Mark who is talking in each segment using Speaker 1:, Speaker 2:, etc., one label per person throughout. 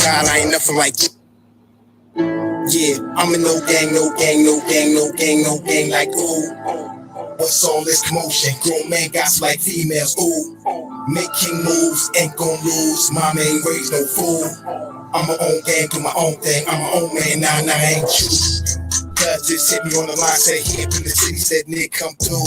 Speaker 1: God, I ain't nothing like you. Yeah, I'm in no gang, no gang, no gang, no gang, no gang like ooh. What's all this commotion? Grown man got like females, ooh. Making moves, ain't gon' lose. Mama ain't raised no fool. I'm my own gang, do my own thing. I'm my own man, nah, I ain't you. Cuz just hit me on the line, said he up in the city, said Nick come through.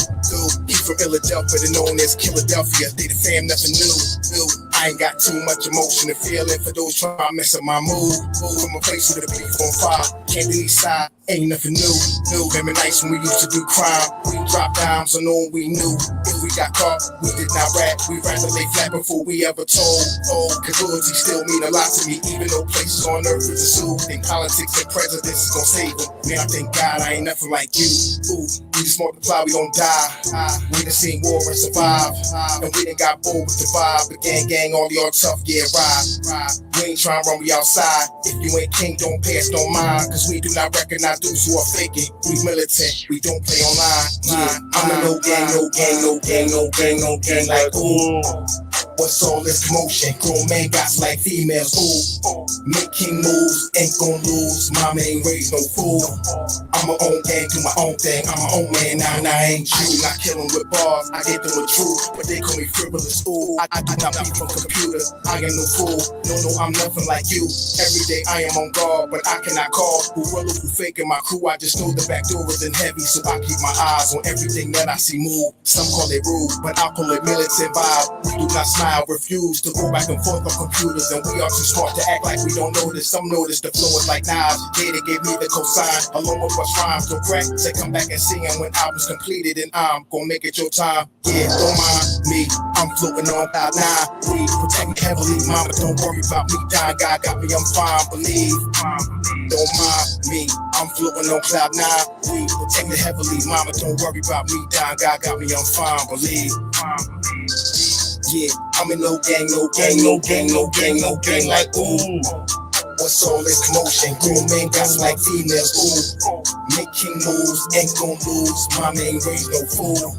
Speaker 1: He from Philadelphia, they're known as Philadelphia. They the fam, nothing new. I ain't got too much emotion to feel it for those trying to mess up my mood. From a place with a beef on fire, can't be side, ain't nothing new. Remember nights when we used to do crime. We dropped dimes on all we knew. If we got caught, we did not rap. We ran to lay flat before we ever told. Oh, cause loyalty still mean a lot to me, even though places on earth is a zoo. Think politics and presidents is gon' save them. Man, I thank God I ain't nothing like you. Ooh, we just multiply, we don't die. We done seen war and survive. And we done got bold with the vibe. The gang, all y'all tough, yeah, ride. We ain't tryna run, we outside. If you ain't king, don't pass, don't mind. Cause we do not recognize dudes who are faking. We militant, we don't play online. Yeah, I'm a no gang, no gang, no gang, no gang, no gang like ooh. What's all this commotion? Grown man got like females, ooh. Making moves, ain't gon' lose. Mama ain't raised no fool. I'm my own gang, do my own thing. I'm my own man, nah, I ain't you. Not killing with bars, I get them with truth, but they call me frivolous, ooh. I do not beat from computer, I ain't no fool. No, I'm nothing like you. Every day I am on guard, but I cannot call. Who real, who fake in my crew, I just know the back door isn't heavy, so I keep my eyes on everything that I see move. Some call it rude, but I call it militant vibe. We do not smile, refuse to go back and forth on computers, and we are too smart to act like we don't notice. Some notice the flow is like knives. Data gave me the cosign, along with what's rhymes. Don't crack, say come back and sing, and when album's completed, and I'm gonna make it your time. Yeah, don't mind me, I'm floating on cloud nine. We protect me heavily, mama, don't worry about me dying. God got me, I'm fine, believe. Don't mind me, I'm floating on cloud nine. We protect me heavily, mama, don't worry about me dying. God got me, I'm fine, believe. Yeah, I'm in no gang, no gang, no gang, no gang, no gang like ooh. What's all this commotion? Grown men got like females, ooh. Making moves, ain't gon' lose. Mama ain't raised no fool.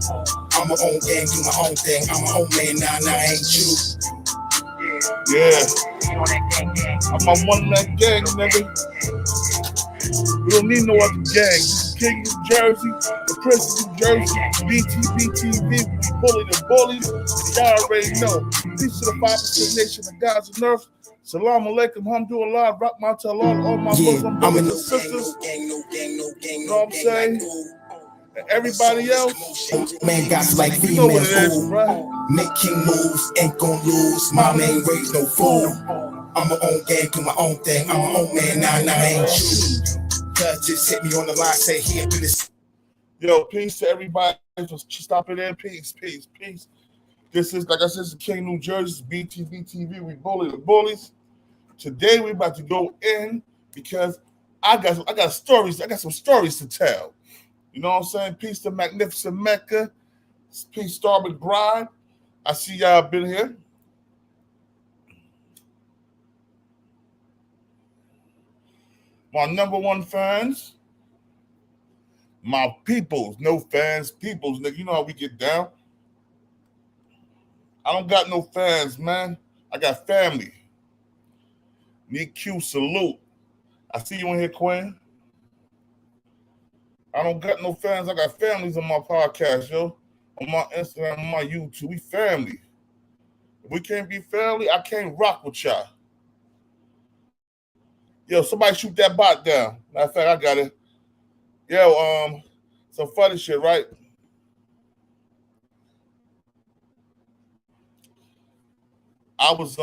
Speaker 1: I'm my own gang, do my own thing. I'm my own man, nah, I ain't you.
Speaker 2: Yeah. I'm on one of that gang, nigga. We don't need no other gang. King New Jersey, the Prince of New Jersey, Btbtv, we bully the bullies. Y'all already know. Peace to the 5% nation of God's and earth. Salam alaikum, hamdulillah, rahmat Allah, all my Muslim brothers and sisters. You know what I'm saying? And everybody else,
Speaker 1: man got like
Speaker 2: you know what it is,
Speaker 1: females,
Speaker 2: bro.
Speaker 1: making moves, ain't gon' lose. Mama ain't raised no fool. I'm my own gang, do my own thing. I'm my own man, nah, I ain't you. Cuz just hit me on the line, say he up in this.
Speaker 2: Yo, peace to everybody for stopping in. Peace. This is, like I said, King New Jersey, Btbtv. We bully the bullies. Today we about to go in because I got stories. I got some stories to tell. You know what I'm saying? Peace to Magnificent Mecca. Peace Star McBride. I see y'all been here. My number one fans. My peoples. No fans. Peoples. Nigga, you know how we get down. I don't got no fans, man. I got family. Need Q, salute. I see you in here, Quinn. I don't got no fans. I got families on my podcast, yo. On my Instagram, on my YouTube. We family. If we can't be family, I can't rock with y'all. Yo, somebody shoot that bot down. Matter of fact, I got it. Yo, some funny shit, right? I was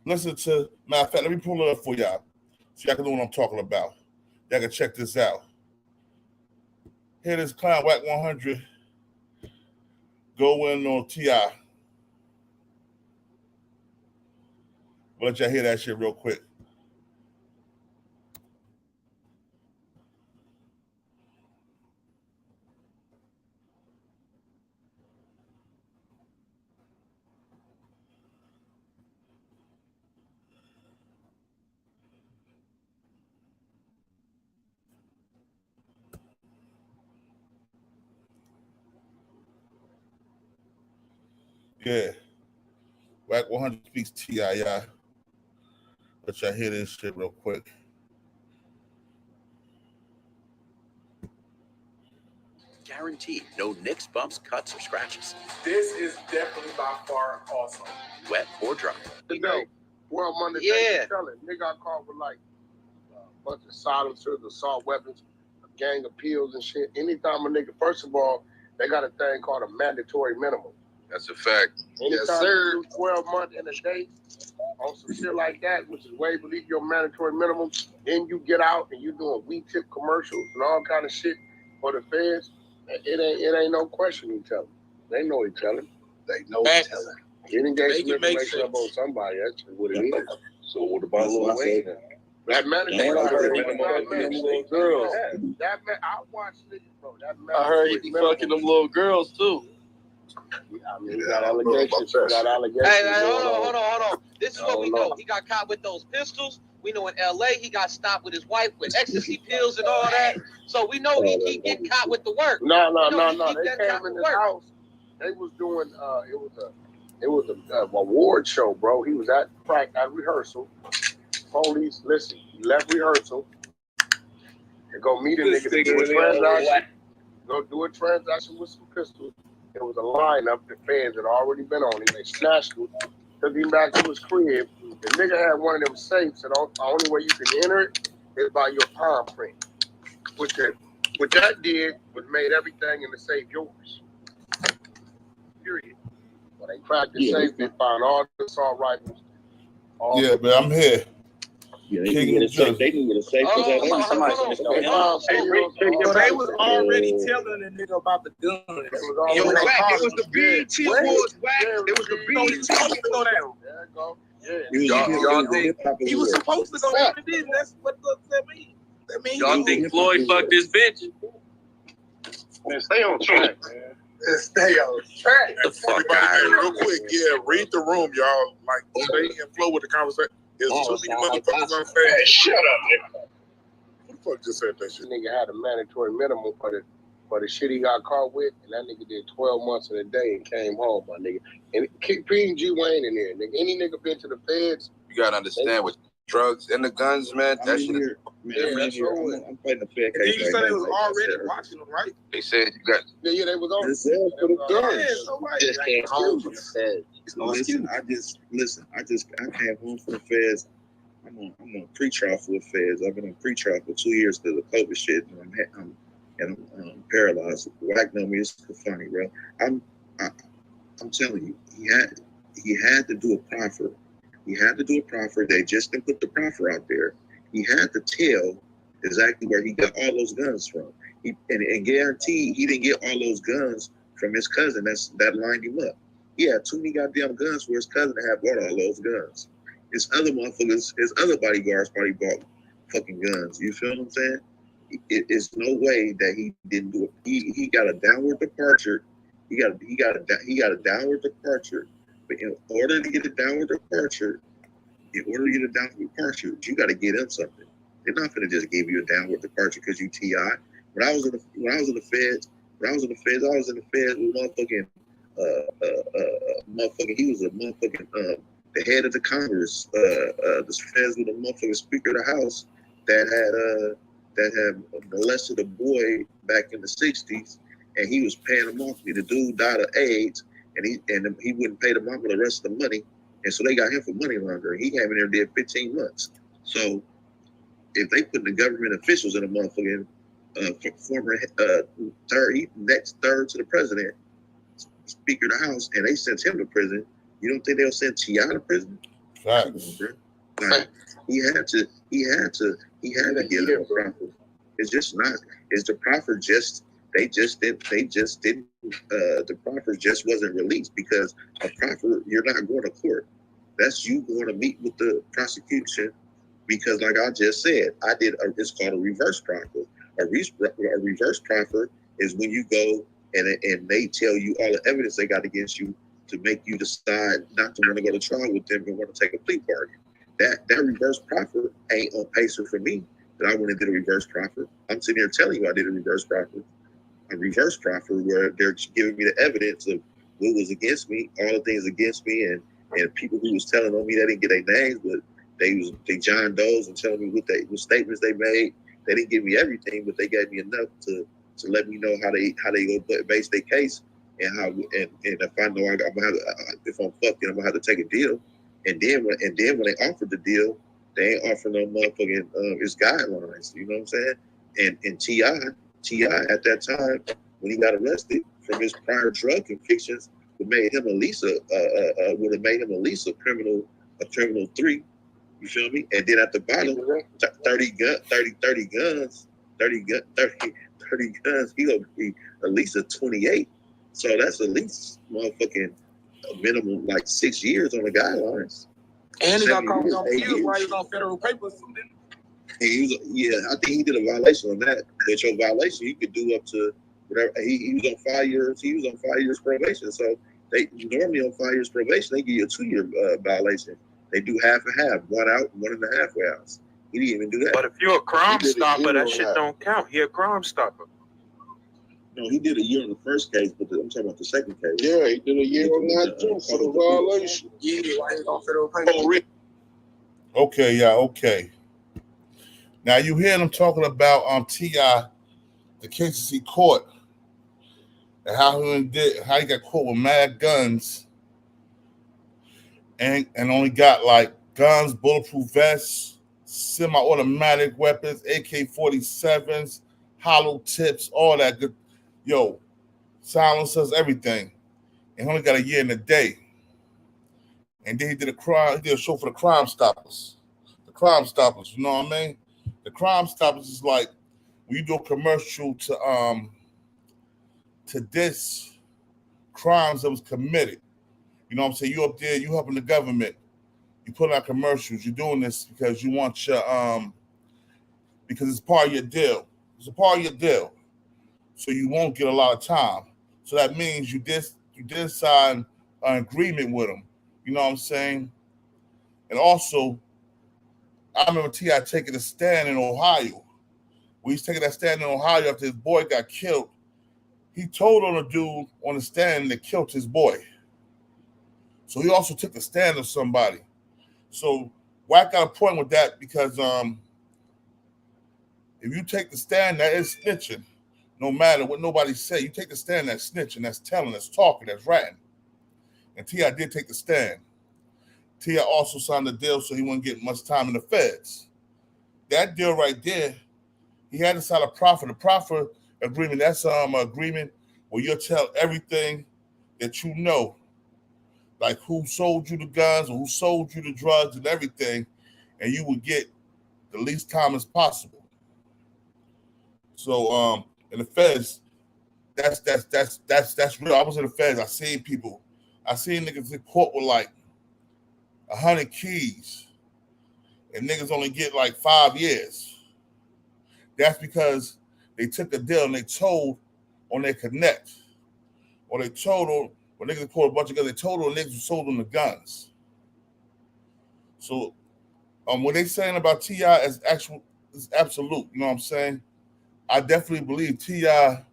Speaker 2: listening to, matter of fact, let me pull it up for y'all so y'all can know what I'm talking about. Y'all can check this out. Here this clown Wack 100 go in on T.I. We'll let y'all hear that shit real quick. Yeah. Wack 100 speaks T.I., y'all. Let y'all hear this shit real quick.
Speaker 3: Guaranteed, no nicks, bumps, cuts, or scratches.
Speaker 4: This is definitely by far awesome.
Speaker 3: Wet or dry.
Speaker 5: Today, well, Monday,
Speaker 6: Yeah.
Speaker 5: they got caught with like a bunch of silencers, assault weapons, a gang of pills and shit. Anytime a nigga, first of all, they got a thing called a mandatory minimum.
Speaker 7: That's a fact.
Speaker 5: Anytime
Speaker 7: Yes, sir.
Speaker 5: you do 12 months in a day on some shit like that, which is way beneath your mandatory minimum, then you get out and you doing weed tip commercials and all kind of shit for the feds. It ain't no question he telling. They know he telling.
Speaker 7: They know he telling.
Speaker 5: He didn't get some
Speaker 4: Make it make
Speaker 5: information up on
Speaker 4: sense.
Speaker 5: somebody. That's just what it is.
Speaker 7: So what about Lil Wayne?
Speaker 5: That mandatory
Speaker 7: I heard
Speaker 5: minimum
Speaker 7: him
Speaker 5: was
Speaker 7: fucking them
Speaker 5: not
Speaker 7: little girls.
Speaker 5: That man, I watched niggas, bro. That
Speaker 7: I heard he
Speaker 5: mandatory
Speaker 7: be
Speaker 5: minimum.
Speaker 7: fucking them little girls too.
Speaker 5: I mean, he got allegations. He got allegations.
Speaker 6: Hey,
Speaker 5: going
Speaker 6: hold on. This is
Speaker 5: I
Speaker 6: what
Speaker 5: don't
Speaker 6: we
Speaker 5: know.
Speaker 6: know. He got caught with those pistols. We know in LA he got stopped with his wife with ecstasy pills and all that. So we know he getting caught with the work.
Speaker 5: No.
Speaker 6: He
Speaker 5: They
Speaker 6: done
Speaker 5: came
Speaker 6: got
Speaker 5: in
Speaker 6: to
Speaker 5: his
Speaker 6: work.
Speaker 5: house. They was doing. It was a award show, bro. He was at rehearsal. Police, listen. He left rehearsal and go meet a nigga to do a transaction. Go do a transaction with some pistols. There was a lineup. The fans had already been on him. They snatched him, took him back to his crib. The nigga had one of them safes, and the only way you can enter it is by your palm print. What that did was made everything in the safe yours. Period. When they cracked the safe, they found all the assault rifles.
Speaker 2: Yeah, but I'm here.
Speaker 8: Yeah,
Speaker 2: King of Jersey.
Speaker 8: they can get a safe because
Speaker 5: They found pills,
Speaker 4: So they was already telling the nigga about the guns.
Speaker 5: Yo,
Speaker 4: When they
Speaker 5: Wack,
Speaker 4: caught
Speaker 5: it was
Speaker 4: him.
Speaker 5: the BET Awards, Wack. It was the BET
Speaker 4: Awards.
Speaker 5: There you go.
Speaker 7: Y'all think
Speaker 4: He was supposed to go down and did. That's what that mean. That means
Speaker 7: y'all think Floyd fucked this bitch?
Speaker 5: Man, stay on track, man.
Speaker 4: stay on track.
Speaker 7: The fuck
Speaker 9: Everybody,
Speaker 7: out
Speaker 9: hey,
Speaker 7: of
Speaker 9: real quick, read the room, y'all. Like, stay and flow with the conversation. There's too many motherfuckers on stage.
Speaker 5: Hey, shut up, nigga.
Speaker 9: Who the fuck just said that
Speaker 5: This
Speaker 9: shit?
Speaker 5: nigga had a mandatory minimum for the shit he got caught with, and that nigga did 12 months in a day and came home, my nigga. And keep P and G Wayne in there, nigga. Any nigga been to the feds?
Speaker 7: You gotta understand with drugs and the guns, man. That shit.
Speaker 8: I'm fighting the fair
Speaker 4: And then
Speaker 8: case
Speaker 4: you
Speaker 8: right
Speaker 4: said
Speaker 8: now.
Speaker 4: it was already watching them, right?
Speaker 7: They said you got.
Speaker 5: Yeah, they was on.
Speaker 8: It's there for the guns.
Speaker 4: Yeah, so right.
Speaker 8: Just came home from the feds.
Speaker 4: It's no
Speaker 8: Listen,
Speaker 4: excuse.
Speaker 8: I came home from the feds. I'm on pre-trial for the feds. I've been on pre-trial for 2 years because of COVID shit, and I'm paralyzed. Wack know me, it's funny, bro. I'm telling you, he had to do a proffer. He had to do a proffer. They just didn't put the proffer out there. He had to tell exactly where he got all those guns from. And guarantee he didn't get all those guns from his cousin that lined him up. He had too many goddamn guns for his cousin to have bought all those guns. His other motherfuckers, his other bodyguards probably bought fucking guns. You feel what I'm saying? It's no way that he didn't do it. He got a downward departure. He got a downward departure. But in order to get a downward departure, you got to get him something. They're not gonna just give you a downward departure because you TI. When I was in the feds with motherfucking he was a motherfucking the head of the Congress, the feds with a motherfucking Speaker of the House that had molested a boy back in the 60s, and he was paying him off. The dude died of AIDS, and he wouldn't pay the mama the rest of the money, and so they got him for money laundering. He came in there and did 15 months. So if they put the government officials in a motherfucking former third to the president, Speaker of the House, and they sent him to prison, you don't think they'll send T.I. to prison?
Speaker 2: Facts.
Speaker 8: Like, he had to get him a proffer. It's just not. It's the proffer just. They just didn't. The proffer just wasn't released because a proffer. You're not going to court. That's you going to meet with the prosecution because, like I just said, it's called a reverse proffer. A reverse proffer is when you go and they tell you all the evidence they got against you to make you decide not to want to go to trial with them and want to take a plea bargain. That reverse proffer ain't on pacer for me. That I went and did a reverse proffer. I'm sitting here telling you I did a reverse proffer. A reverse proffer where they're giving me the evidence of what was against me, all the things against me, and people who was telling on me they didn't get their names, but they John Doe's and telling me what statements they made. They didn't give me everything, but they gave me enough to let me know how they go base their case and how and if I know I'm gonna have if I'm fucked, I'm gonna have to take a deal. And then when they offered the deal, they ain't offering no motherfucking it's guidelines. You know what I'm saying? And T.I. at that time when he got arrested from his prior drug convictions would have made him at least a criminal 3. You feel me? And then at the bottom, 30 guns, he gonna be at least a 28. So that's at least motherfucking a minimum like 6 years on the guidelines.
Speaker 4: And he got caught on field while he was on federal papers.
Speaker 8: I think he did a violation on that. But your violation, you could do up to whatever. He was on 5 years. He was on 5 years probation. So they normally on 5 years probation, they give you a 2-year violation. They do half and half, 1 out, 1.5 way outs. He didn't even do that.
Speaker 4: But if you're a crime stopper, that shit don't count. He a crime stopper.
Speaker 8: No, he did a year on the first case, but I'm talking about the second case.
Speaker 5: Yeah, he did a year on that too for the violation.
Speaker 4: Yeah, why he on federal papers?
Speaker 2: Okay, yeah, okay. Now you hear them talking about T.I., the cases he caught, and how he got caught with mad guns, and only got like guns, bulletproof vests, semi-automatic weapons, AK-47s, hollow tips, all that good, silencers, everything, and only got a year and a day. And then he did a show for the Crime Stoppers. The Crime Stoppers, you know what I mean? The Crime Stoppers is like when you do a commercial to diss crimes that was committed. You know what I'm saying? You up there, you helping the government. You put out commercials. You're doing this because you want your because it's part of your deal. It's a part of your deal. So you won't get a lot of time. So that means you did sign an agreement with them. You know what I'm saying? And also, I remember T.I. taking a stand in Ohio. When he's taking that stand in Ohio after his boy got killed, he told on a dude on the stand that killed his boy. So he also took a stand on somebody. So Wack got a point with that because if you take the stand, that is snitching. No matter what nobody say, you take the stand, that's snitching, that's telling, that's talking, that's ratting. And T.I. did take the stand. T.I. also signed a deal so he wouldn't get much time in the feds. That deal right there, he had to sign a proffer. The proffer agreement, that's an agreement where you'll tell everything that you know, like who sold you the guns or who sold you the drugs and everything, and you would get the least time as possible. So in the feds, that's real. I was in the feds. I seen niggas get caught with like 100 keys, and niggas only get like 5 years. That's because they took a deal and they told on their connect, or they told on when niggas caught a bunch of guns. They told on niggas who sold them the guns. So what they saying about T.I. is absolute. You know what I'm saying? I definitely believe T.I.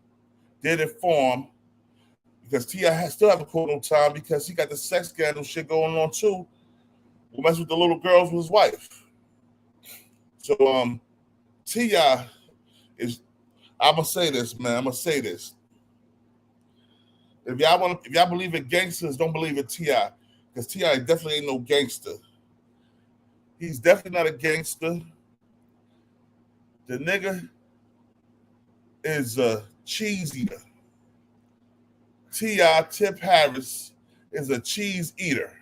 Speaker 2: did inform because T.I. still haven't caught no time because he got the sex scandal shit going on too. Who mess with the little girls with his wife. So T.I. is, I'm gonna say this, man. I'm gonna say this. If y'all believe in gangsters, don't believe in T.I. because T.I. definitely ain't no gangster. He's definitely not a gangster. The nigga is a cheese eater. T.I. Tip Harris is a cheese eater.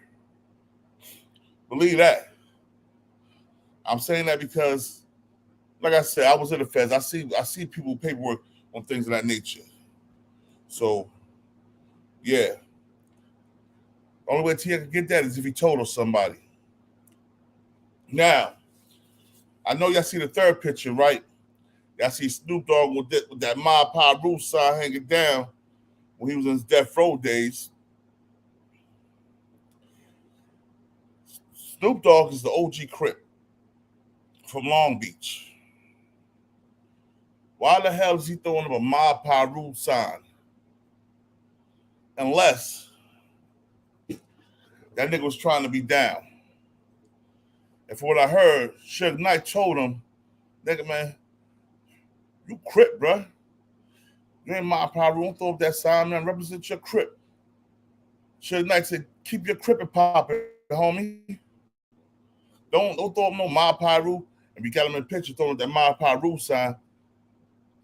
Speaker 2: Believe that. I'm saying that because, like I said, I was in the feds. I see people paperwork on things of that nature. So, yeah. The only way T.I. can get that is if he told on somebody. Now, I know y'all see the third picture, right? Y'all see Snoop Dogg with that Mob Piru sign hanging down when he was in his death row days. Snoop Dogg is the OG Crip from Long Beach. Why the hell is he throwing up a Mob Piru sign? Unless that nigga was trying to be down. And from what I heard, Suge Knight told him, nigga, man, you Crip, bruh. You ain't Mob Piru. Don't throw up that sign, man. Represent your Crip. Suge Knight said, keep your Crip and poppin', homie. Don't throw up no Mob Piru. And we got him in the picture throwing up that Mob Piru sign.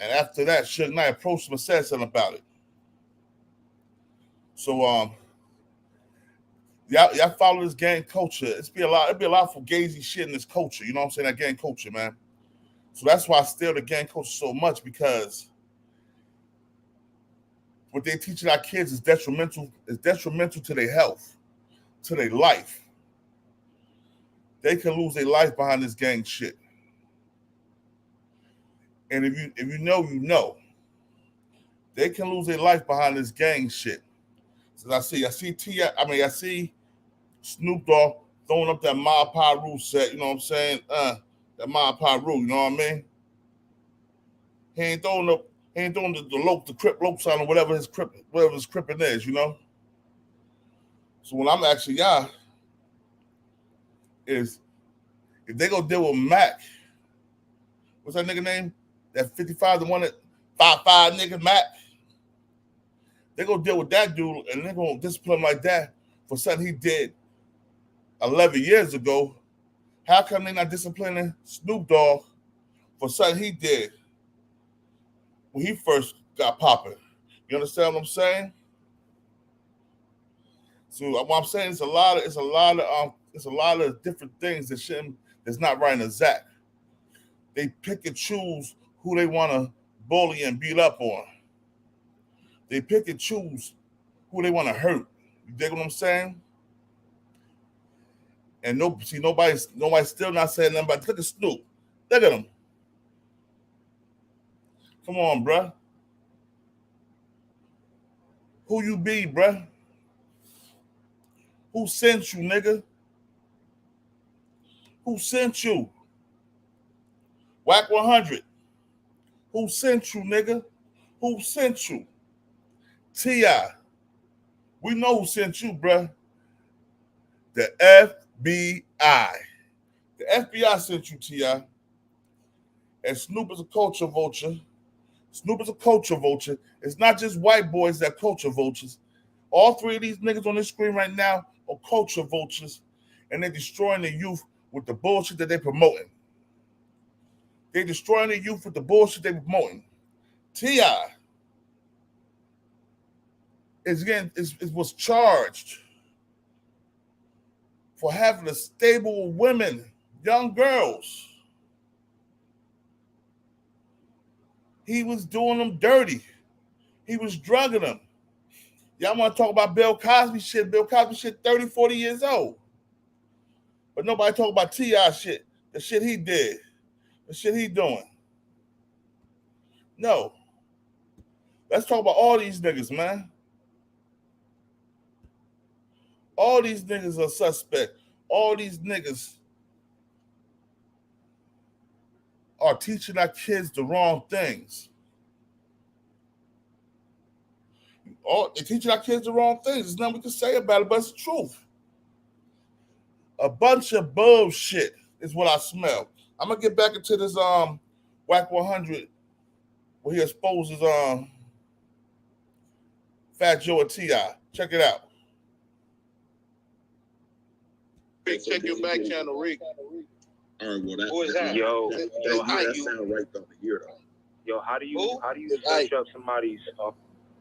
Speaker 2: And after that, Suge Knight approached him and said something about it. So y'all follow this gang culture. It'd be a lot for gazy shit in this culture. You know what I'm saying? That gang culture, man. So that's why I steal the gang culture so much, because what they teaching our kids is detrimental to their health, to their life. They can lose their life behind this gang shit. And if you know, you know. They can lose their life behind this gang shit. So I see Snoop Dogg throwing up that Mob Piru set, you know what I'm saying? That Mob Piru, you know what I mean? He ain't throwing the Crip Lope sign or whatever his crippin' is, you know? So what I'm asking y'all is, if they go deal with Mac, what's that nigga name? That 55, the one that 5'5" nigga Mac. They go deal with that dude and they're gonna discipline him like that for something he did 11 years ago. How come they not disciplining Snoop Dogg for something he did when he first got popping? You understand what I'm saying? So what I'm saying is a lot of different things that's not right in the Zach. They pick and choose who they want to bully and beat up on. They pick and choose who they want to hurt. You dig what I'm saying? And nobody's still not saying nothing about. Look at Snoop. Look at him. Come on, bruh. Who you be, bruh? Who sent you, nigga? Who sent you? Wack 100. Who sent you, nigga? Who sent you? T.I. We know who sent you, bruh. The FBI. The FBI sent you, T.I. And Snoop is a culture vulture. Snoop is a culture vulture. It's not just white boys that culture vultures. All three of these niggas on this screen right now are culture vultures, and they're destroying the youth with the bullshit that they're promoting. They're destroying the youth with the bullshit they're promoting. T.I. was charged for having a stable with women, young girls. He was doing them dirty. He was drugging them. Y'all want to talk about Bill Cosby shit? Bill Cosby shit 30, 40 years old. But nobody talk about T.I. shit, the shit he did, the shit he doing. No. Let's talk about all these niggas, man. All these niggas are suspect. All these niggas are teaching our kids the wrong things. They're teaching our kids the wrong things. There's nothing we can say about it, but it's the truth. A bunch of bullshit is what I smell. I'm gonna get back into this Wack 100 where he exposes Fat Joe and T.I. Check it out.
Speaker 9: Rick, check your back channel, Rick.
Speaker 8: All right, well,
Speaker 6: Who is that?
Speaker 10: Yo,
Speaker 8: that sound right though. The year though.
Speaker 10: Yo, how do you search up somebody's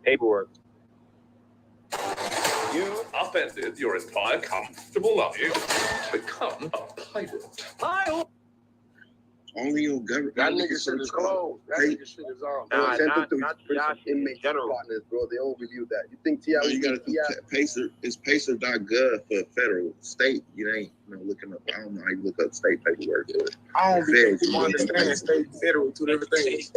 Speaker 10: paperwork?
Speaker 11: You upended your entire comfortable life to become a pirate.
Speaker 8: Only on government.
Speaker 5: That nigga shit is closed. That nigga shit is on.
Speaker 10: Nah, not T.I.
Speaker 5: Inmate
Speaker 10: general.
Speaker 5: partners, bro. They overview that. You think T.I.
Speaker 8: You gotta do Pacer. It's Pacer.gov for federal, state. You ain't looking up. I don't know how you look up state paperwork.
Speaker 9: I don't think understand state and federal, two different things.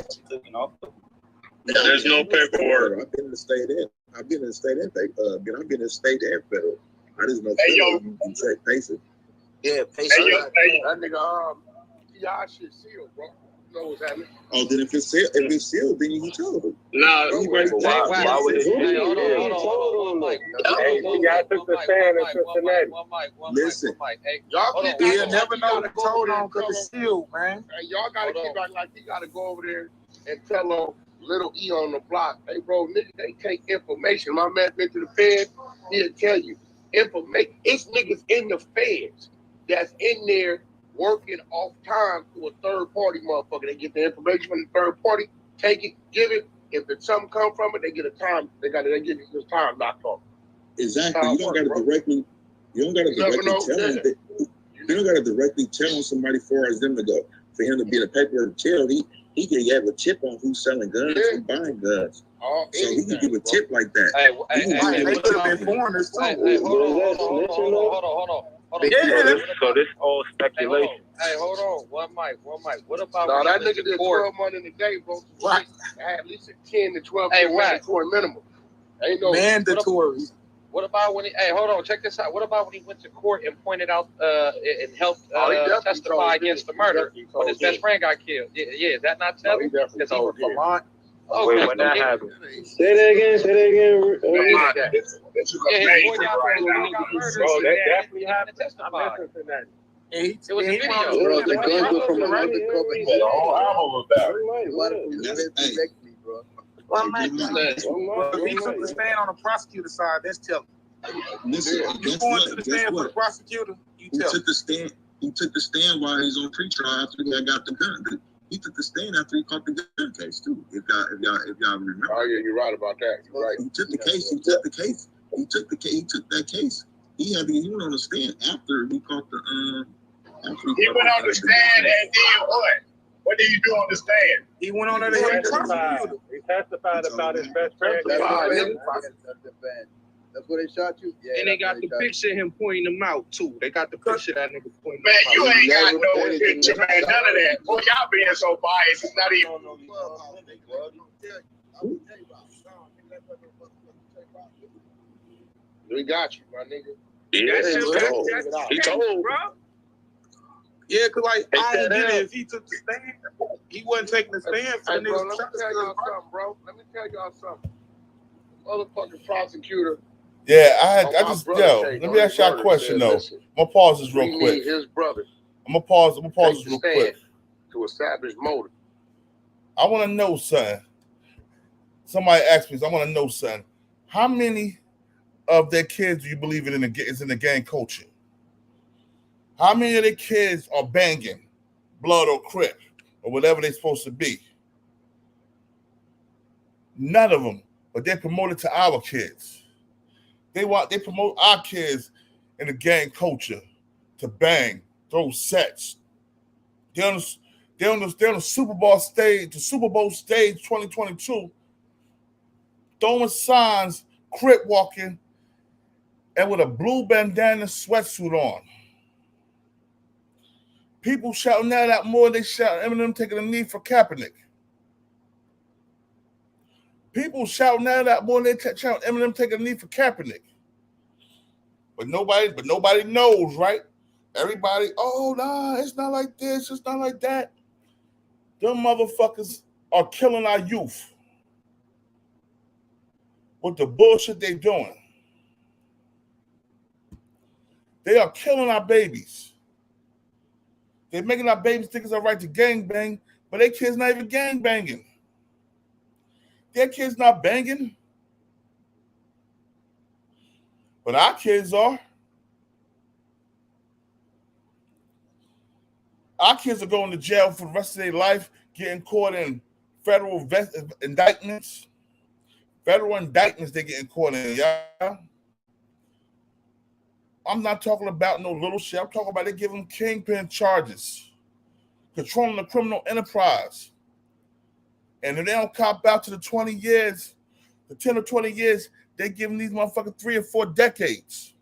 Speaker 8: There's no paperwork. I've been in the state and I've been in the state and federal. I just know federal. You check Pacer.
Speaker 5: Yeah, Pacer. That nigga T.I. shit sealed, bro. You know what's happening.
Speaker 8: Oh, then if it's sealed, then you can tell them.
Speaker 10: Nah,
Speaker 6: Why would it? Hold on.
Speaker 10: Hey, I took the stand in Cincinnati.
Speaker 5: Listen, y'all keep
Speaker 4: He'll never know the told on because it's sealed, man.
Speaker 5: Hey, y'all gotta keep like he gotta go over there and tell on little E on the block. Hey, bro, nigga, they take information. My man been to the feds. He'll tell you information. It's niggas in the feds that's in there working off time to a third party motherfucker. They get the information from the third party, take it, give it. If it's something come from it, they get a time. They get this time knocked off.
Speaker 8: Exactly. You don't gotta directly. You don't gotta directly tell them. You don't gotta directly tell somebody for them to go for him to be in a paperwork jail. He can have a tip on who's selling guns and buying guns. So he can give a tip like that.
Speaker 4: They could have been foreigners too.
Speaker 6: Hold on.
Speaker 4: Yeah.
Speaker 10: So this all speculation.
Speaker 6: Hey, hold on. One mic. What about
Speaker 5: that nigga did 12 months in a day, bro?
Speaker 4: Right.
Speaker 5: I had at least a 10 to 12
Speaker 6: mandatory
Speaker 5: minimum. Ain't no
Speaker 4: mandatory.
Speaker 6: What about when hold on, check this out. What about when he went to court and pointed out and helped testify against the murder when his best friend got killed? Yeah, is that not telling? Because he was Vermont.
Speaker 10: Wait, when that happened? Say that again.
Speaker 6: Bro,
Speaker 10: that definitely happened.
Speaker 6: It was a video.
Speaker 5: The guns were from the undercover.
Speaker 9: The whole album about it.
Speaker 4: Well, he took the stand on the prosecutor side. That's telling.
Speaker 8: Listen,
Speaker 4: You going to the stand for the prosecutor?
Speaker 8: He took the stand. He took the stand while he's on pretrial after he got the gun. He took the stand after he caught the gun case too. If y'all remember.
Speaker 5: Oh yeah, you're right about that. You're right.
Speaker 8: He took the case. He took that case. He went on the stand after he caught the
Speaker 9: He went on the stand and did what? What did he do on the stand?
Speaker 4: He went on there to help the prosecutor.
Speaker 10: He testified about his best friend.
Speaker 12: That's where they shot you? Yeah.
Speaker 4: And they got the picture of him pointing them out, too. They got the picture of that nigga pointing
Speaker 9: Man,
Speaker 4: them out.
Speaker 9: you ain't got no picture, man. None of that. Boy, y'all being so biased. It's not even.
Speaker 5: We got you, my nigga.
Speaker 9: Yeah, he told,
Speaker 4: bro. Yeah, because, like, I don't get it. If he took the stand, he wasn't taking the stand for the niggas.
Speaker 5: Let me tell y'all something. Motherfucking prosecutor.
Speaker 2: Yeah, let me ask y'all a question though. I'm gonna pause this real quick.
Speaker 5: His brother.
Speaker 2: I'm gonna pause this real quick.
Speaker 5: To establish motive.
Speaker 2: I want to know, son. Somebody asked me, I want to know, son, how many of their kids do you believe is in the gang culture? How many of their kids are banging, blood or crip, or whatever they're supposed to be? None of them. But they're promoted to our kids. They promote our kids in the gang culture to bang, throw sets. They're on the Super Bowl stage, 2022, throwing signs, crip walking, and with a blue bandana sweatsuit on. People shouting that out more than they shout Eminem taking a knee for Kaepernick. People shouting that out more than they shout Eminem taking a knee for Kaepernick. But nobody knows, right? Everybody, oh, nah, it's not like this, it's not like that. Them motherfuckers are killing our youth with the bullshit they doing. They are killing our babies. They're making our babies think it's all right to gangbang, but their kids not even gangbanging. Their kids not banging. But our kids are. Our kids are going to jail for the rest of their life, getting caught in federal indictments. Federal indictments they getting caught in, y'all. I'm not talking about no little shit. I'm talking about they give them kingpin charges, controlling the criminal enterprise. And if they don't cop out to the 20 years, the 10 or 20 years, they giving these motherfuckers 3 or 4 decades.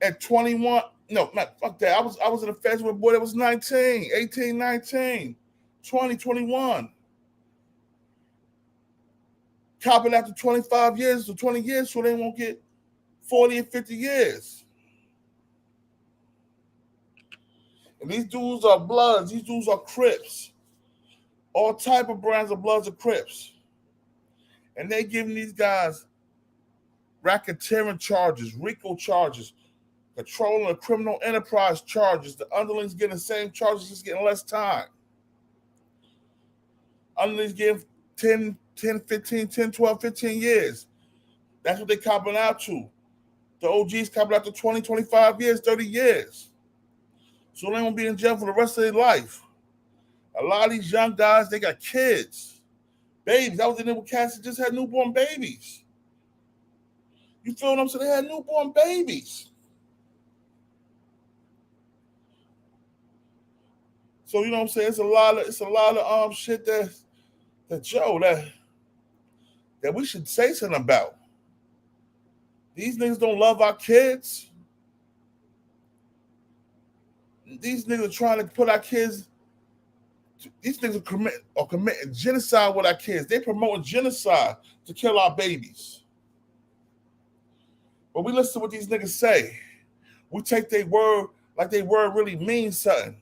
Speaker 2: At 21, no, fuck that. I was in the feds with a boy that was 19, 18, 19, 20, 21. Copping after 25 years or 20 years so they won't get 40 or 50 years. And these dudes are Bloods. These dudes are Crips. All type of brands of Bloods or Crips. And they giving these guys racketeering charges, RICO charges, controlling a criminal enterprise charges. The underlings getting the same charges, just getting less time. Underlings getting 10, 12, 15 years. That's what they copping out to. The OGs copping out to 20, 25 years, 30 years. So they won't be in jail for the rest of their life. A lot of these young guys, they got kids, babies. I was in there with cats that just had newborn babies. You feel what I'm saying? They had newborn babies. So you know what I'm saying? It's a lot of shit that we should say something about. These niggas don't love our kids. These niggas are trying to put our kids. These niggas are committing genocide with our kids. They promoting genocide to kill our babies. But we listen to what these niggas say. We take their word like their word really means something.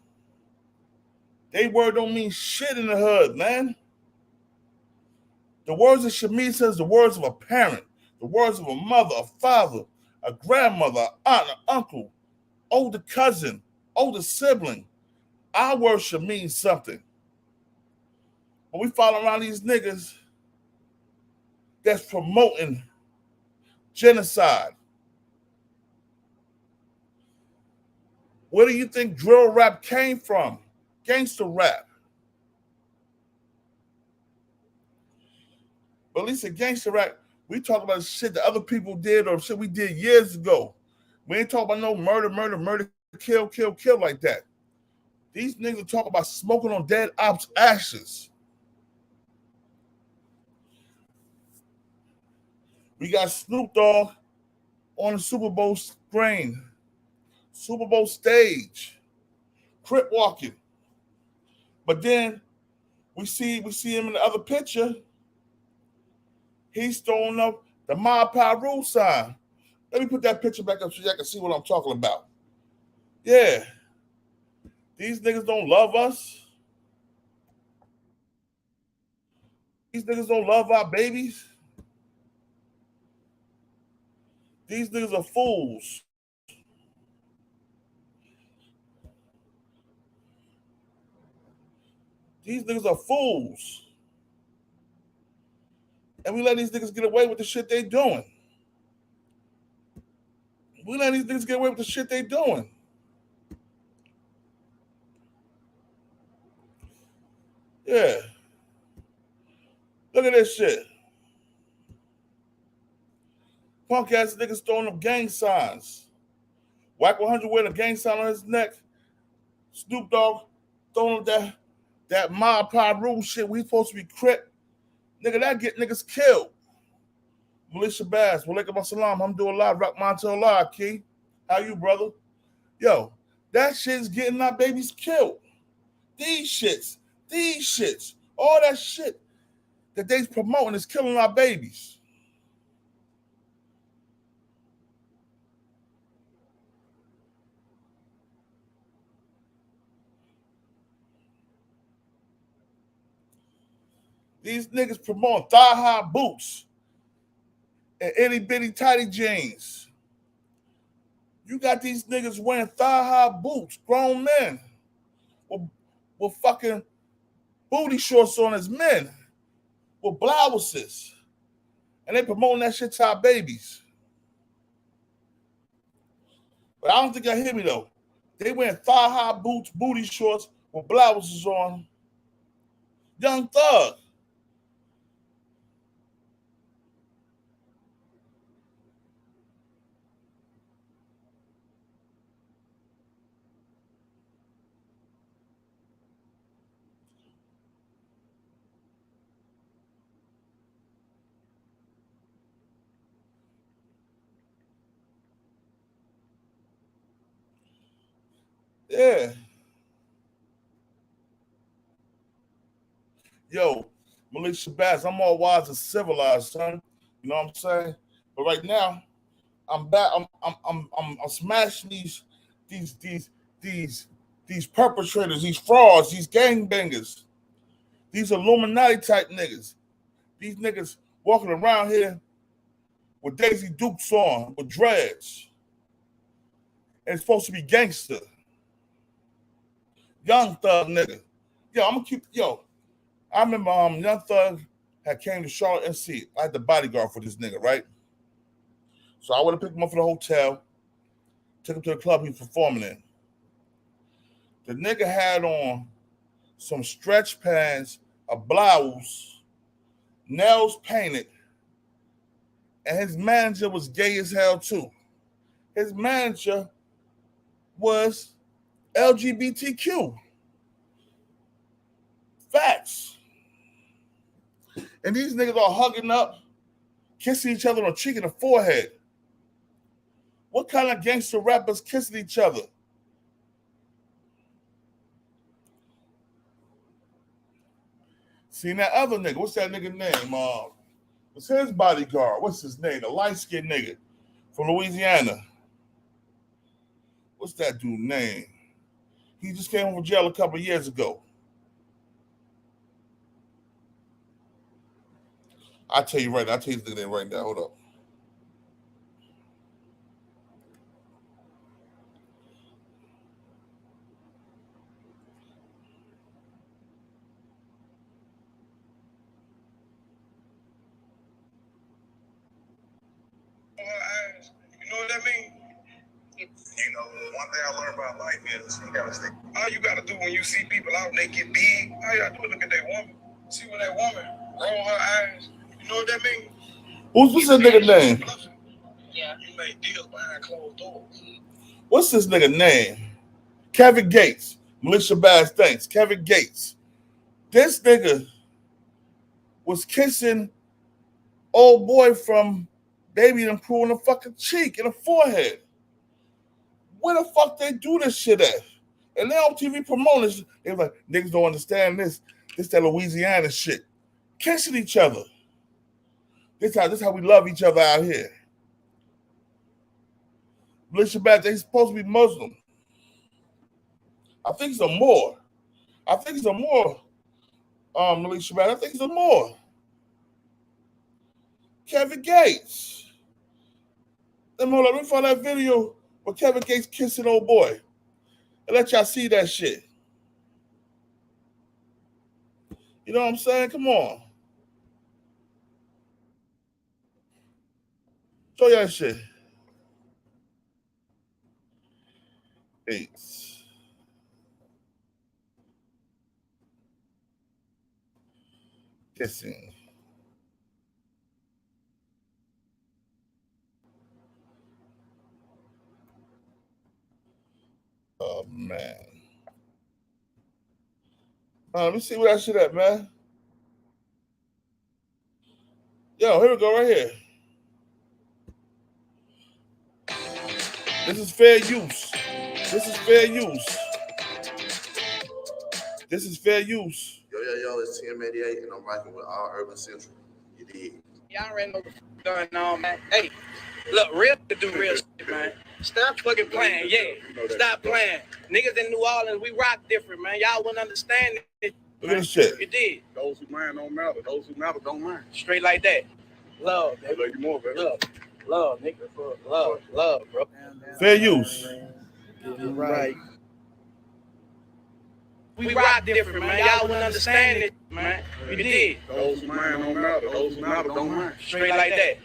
Speaker 2: They word don't mean shit in the hood, man. The words of Shamir says the words of a parent, the words of a mother, a father, a grandmother, an aunt, an uncle, older cousin, older sibling. Our words should mean something. But we follow around these niggas that's promoting genocide. Where do you think drill rap came from? Gangster rap. But at least in gangster rap, we talk about shit that other people did or shit we did years ago. We ain't talking about no murder, kill like that. These niggas talk about smoking on dead ops' ashes. We got Snoop Dogg on the Super Bowl screen, Super Bowl stage, crip walking. But then we see him in the other picture. He's throwing up the Mob Piru sign. Let me put that picture back up so y'all can see what I'm talking about. Yeah. These niggas don't love us. These niggas don't love our babies. These niggas are fools. These niggas are fools. And we let these niggas get away with the shit they doing. We let these niggas get away with the shit they doing. Yeah. Look at this shit. Punk ass niggas throwing up gang signs. Wack 100 wearing a gang sign on his neck. Snoop Dogg throwing up that Mob Piru shit. We supposed to be crip. Nigga, that get niggas killed. Militia Bass, walaikum assalam, alhamdulillah, rahmatullah, Key. How you, brother? Yo, that shit's getting our babies killed. These shits, all that shit that they's promoting is killing our babies. These niggas promoting thigh-high boots and itty-bitty tighty jeans. You got these niggas wearing thigh-high boots, grown men, with fucking booty shorts on as men, with blouses. And they promoting that shit to our babies. But I don't think y'all hear me, though. They wearing thigh-high boots, booty shorts, with blouses on. Young Thug. Yeah. Yo, Militia Bass, I'm all wise and civilized, son. You know what I'm saying? But right now, I'm back. I'm smashing these perpetrators, these frauds, these gangbangers, these Illuminati type niggas. These niggas walking around here with Daisy Dukes on, with dreads. And it's supposed to be gangster. Young Thug nigga. I remember Young Thug had came to Charlotte NC. I had the bodyguard for this nigga, right? So I would have picked him up from the hotel, took him to the club he was performing in. The nigga had on some stretch pants, a blouse, nails painted, and his manager was gay as hell too. His manager was LGBTQ. Facts. And these niggas are hugging up, kissing each other on the cheek and the forehead. What kind of gangster rappers kissing each other? Seen that other nigga. What's that nigga name? What's his bodyguard? What's his name? The light-skinned nigga from Louisiana. What's that dude's name? He just came from jail a couple of years ago. I'll tell you right now. I'll tell you his name right now. Hold up.
Speaker 4: You know what that means? You know, one thing I learned about life is you gotta stay. All you gotta do when you see people out and they get big, all you gotta do is look at that woman. See when that woman roll her eyes. You know what that means?
Speaker 2: What's that nigga name?
Speaker 4: Yeah. You make deals behind closed doors.
Speaker 2: What's this nigga name? Kevin Gates. Militia Bass thanks. Kevin Gates. This nigga was kissing old boy from Baby and Crew in the fucking cheek, in the forehead. Where the fuck they do this shit at? And they on TV promoting this. They was like, niggas don't understand this. This that Louisiana shit. Kissing each other. This how we love each other out here. Militia Bass, they supposed to be Muslim. I think it's a more. Militia Bass. I think it's a more. Kevin Gates. Let me find that video where Kevin Gates kissing old boy. And let y'all see that shit. You know what I'm saying? Come on. Show y'all that shit. 8. Kissing. Oh, man. Let me see where that shit at, man. Yo, here we go right here. This is fair use. This is fair use. This is fair use.
Speaker 7: Yo, it's TM88 and I'm rocking with All Urban Central. You did.
Speaker 12: Y'all already know what's going on, man. Hey, look, real to do real shit, man. Stop fucking playing, yeah. Stop playing. Niggas in New Orleans, we rock different, man. Y'all wouldn't understand it.
Speaker 2: Look at this shit.
Speaker 12: You did.
Speaker 9: Those who mind don't matter. Those who matter don't mind.
Speaker 12: Straight like that. Love, baby.
Speaker 9: I love you more, baby.
Speaker 12: Love, nigga. Love, bro.
Speaker 2: Fair use.
Speaker 12: Right. We rock different, man. Y'all wouldn't understand it, man. You did.
Speaker 9: Those who mind don't matter. Those who matter don't mind.
Speaker 12: Straight like that.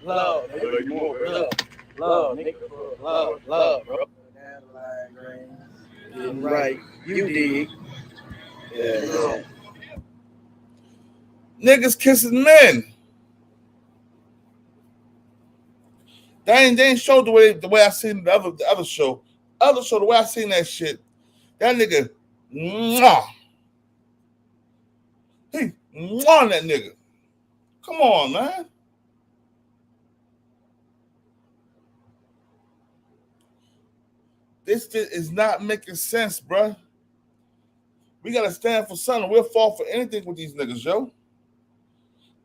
Speaker 12: Love,
Speaker 9: I love you more, baby.
Speaker 12: Love, nigga. Love, bro. Right. You did. Yeah.
Speaker 2: Niggas kissing men. They ain't showed the way I seen the other show. The way I seen that shit. That nigga, mwah. He mwah that nigga. Come on, man. This is not making sense, bruh. We gotta stand for something. We'll fall for anything with these niggas, yo.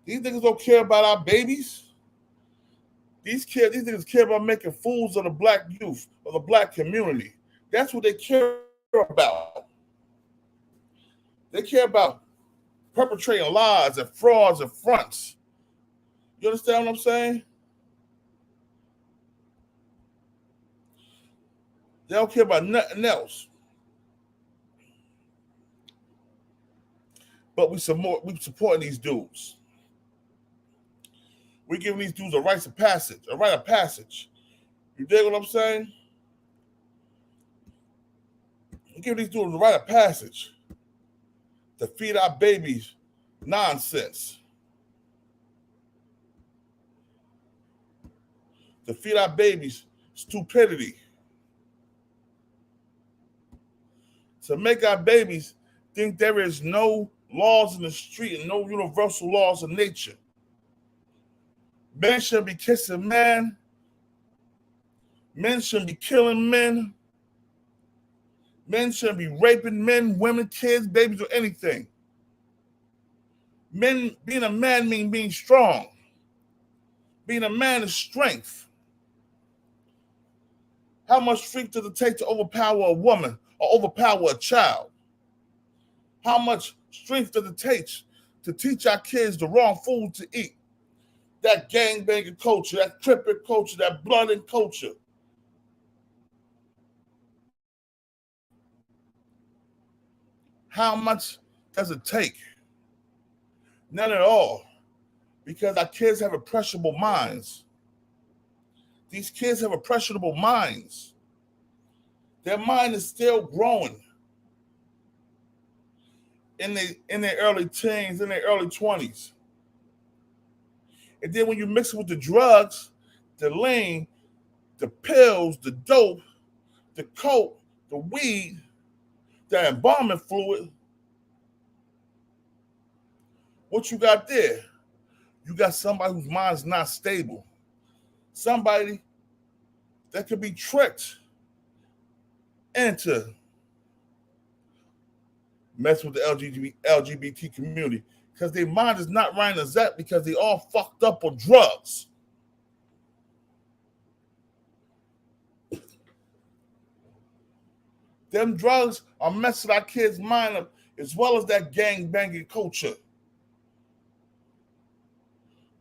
Speaker 2: These niggas don't care about our babies. These niggas care about making fools of the black youth, of the black community. That's what they care about. They care about perpetrating lies and frauds and fronts. You understand what I'm saying? They don't care about nothing else. But we supporting these dudes. We giving these dudes a rite of passage. You dig what I'm saying? We giving these dudes a rite of passage to feed our babies nonsense. To feed our babies stupidity. To make our babies think there is no laws in the street and no universal laws of nature. Men shouldn't be kissing men. Men shouldn't be killing men. Men shouldn't be raping men, women, kids, babies, or anything. Men, being a man means being strong. Being a man is strength. How much strength does it take to overpower a woman or overpower a child? How much strength does it take to teach our kids the wrong food to eat? That gangbanging culture, that cripping culture, that blooding culture. How much does it take? None at all. Because our kids have impressionable minds. These kids have impressionable minds. Their mind is still growing. In their early teens, in their early 20s. And then when you mix it with the drugs, the lean, the pills, the dope, the coke, the weed, the embalming fluid, what you got there? You got somebody whose mind's not stable. Somebody that could be tricked into mess with the LGBT community because their mind is not right as that because they all fucked up on drugs. Them drugs are messing our kids' mind up as well as that gang banging culture.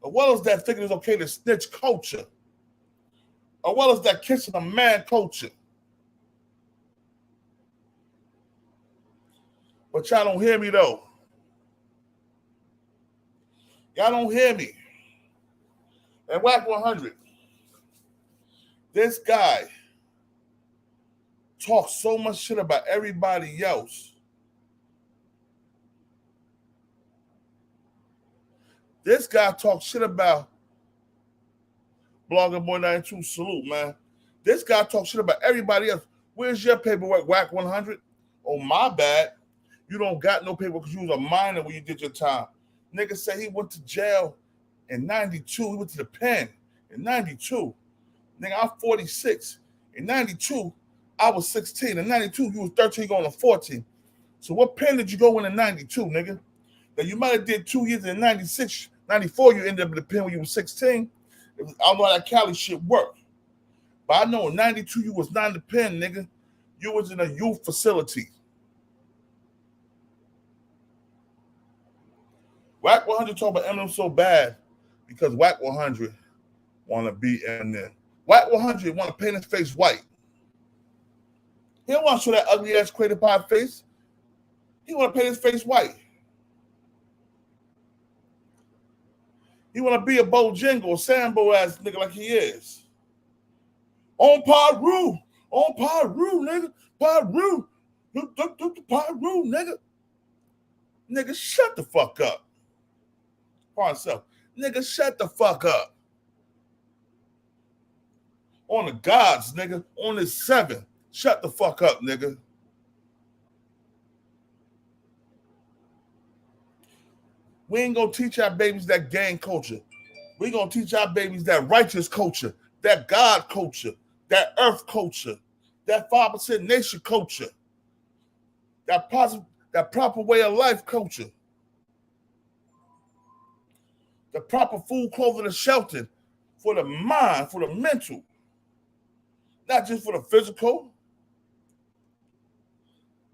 Speaker 2: As well as that thinking it's okay to snitch culture. As well as that kissing a man culture. But y'all don't hear me though. Y'all don't hear me. And Wack 100, this guy talks so much shit about everybody else. This guy talks shit about Blogger Boy 92, salute, man. This guy talks shit about everybody else. Where's your paperwork, Wack 100? Oh, my bad. You don't got no paperwork because you was a minor when you did your time. Nigga said he went to jail in 92. He went to the pen in 92. Nigga, I'm 46. In 92, I was 16. In 92, you was 13 going to 14. So what pen did you go in 92, nigga? Now, you might have did 2 years in 96, 94, you ended up in the pen when you were 16. I don't know how that Cali shit worked. But I know in 92, you was not in the pen, nigga. You was in a youth facility. Wack 100 talk about Eminem so bad because Wack 100 want to be Eminem. Wack 100 want to paint his face white. He don't want to show that ugly ass crater pie face. He want to paint his face white. He want to be a Bojangles, Sambo ass nigga like he is. On Piru, nigga. Piru, Piru, nigga. Nigga, shut the fuck up. For himself. Nigga, shut the fuck up. On the gods, nigga. On the 7. Shut the fuck up, nigga. We ain't gonna teach our babies that gang culture. We gonna teach our babies that righteous culture, that God culture, that earth culture, that 5% nation culture, that proper way of life culture, the proper food, clothing, and shelter for the mind, for the mental, not just for the physical.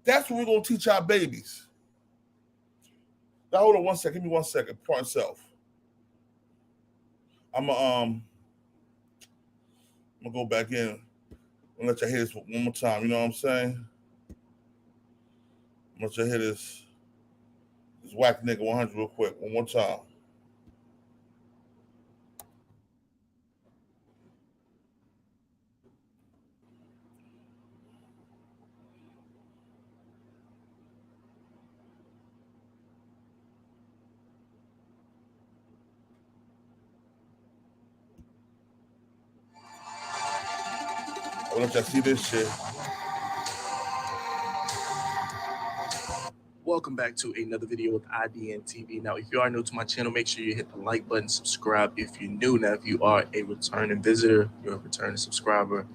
Speaker 2: That's what we're gonna teach our babies. Now hold on 1 second. Give me 1 second. For myself. I'm gonna go back in. I'm gonna let y'all hear this one more time. You know what I'm saying? I'm gonna let y'all hear this Wack nigga 100 real quick. One more time. I'm gonna let y'all see this shit.
Speaker 13: Welcome back to another video with Btbtv. Now, if you are new to my channel, make sure you hit the like button, subscribe if you're new. Now, if you are a returning visitor, you're a returning subscriber,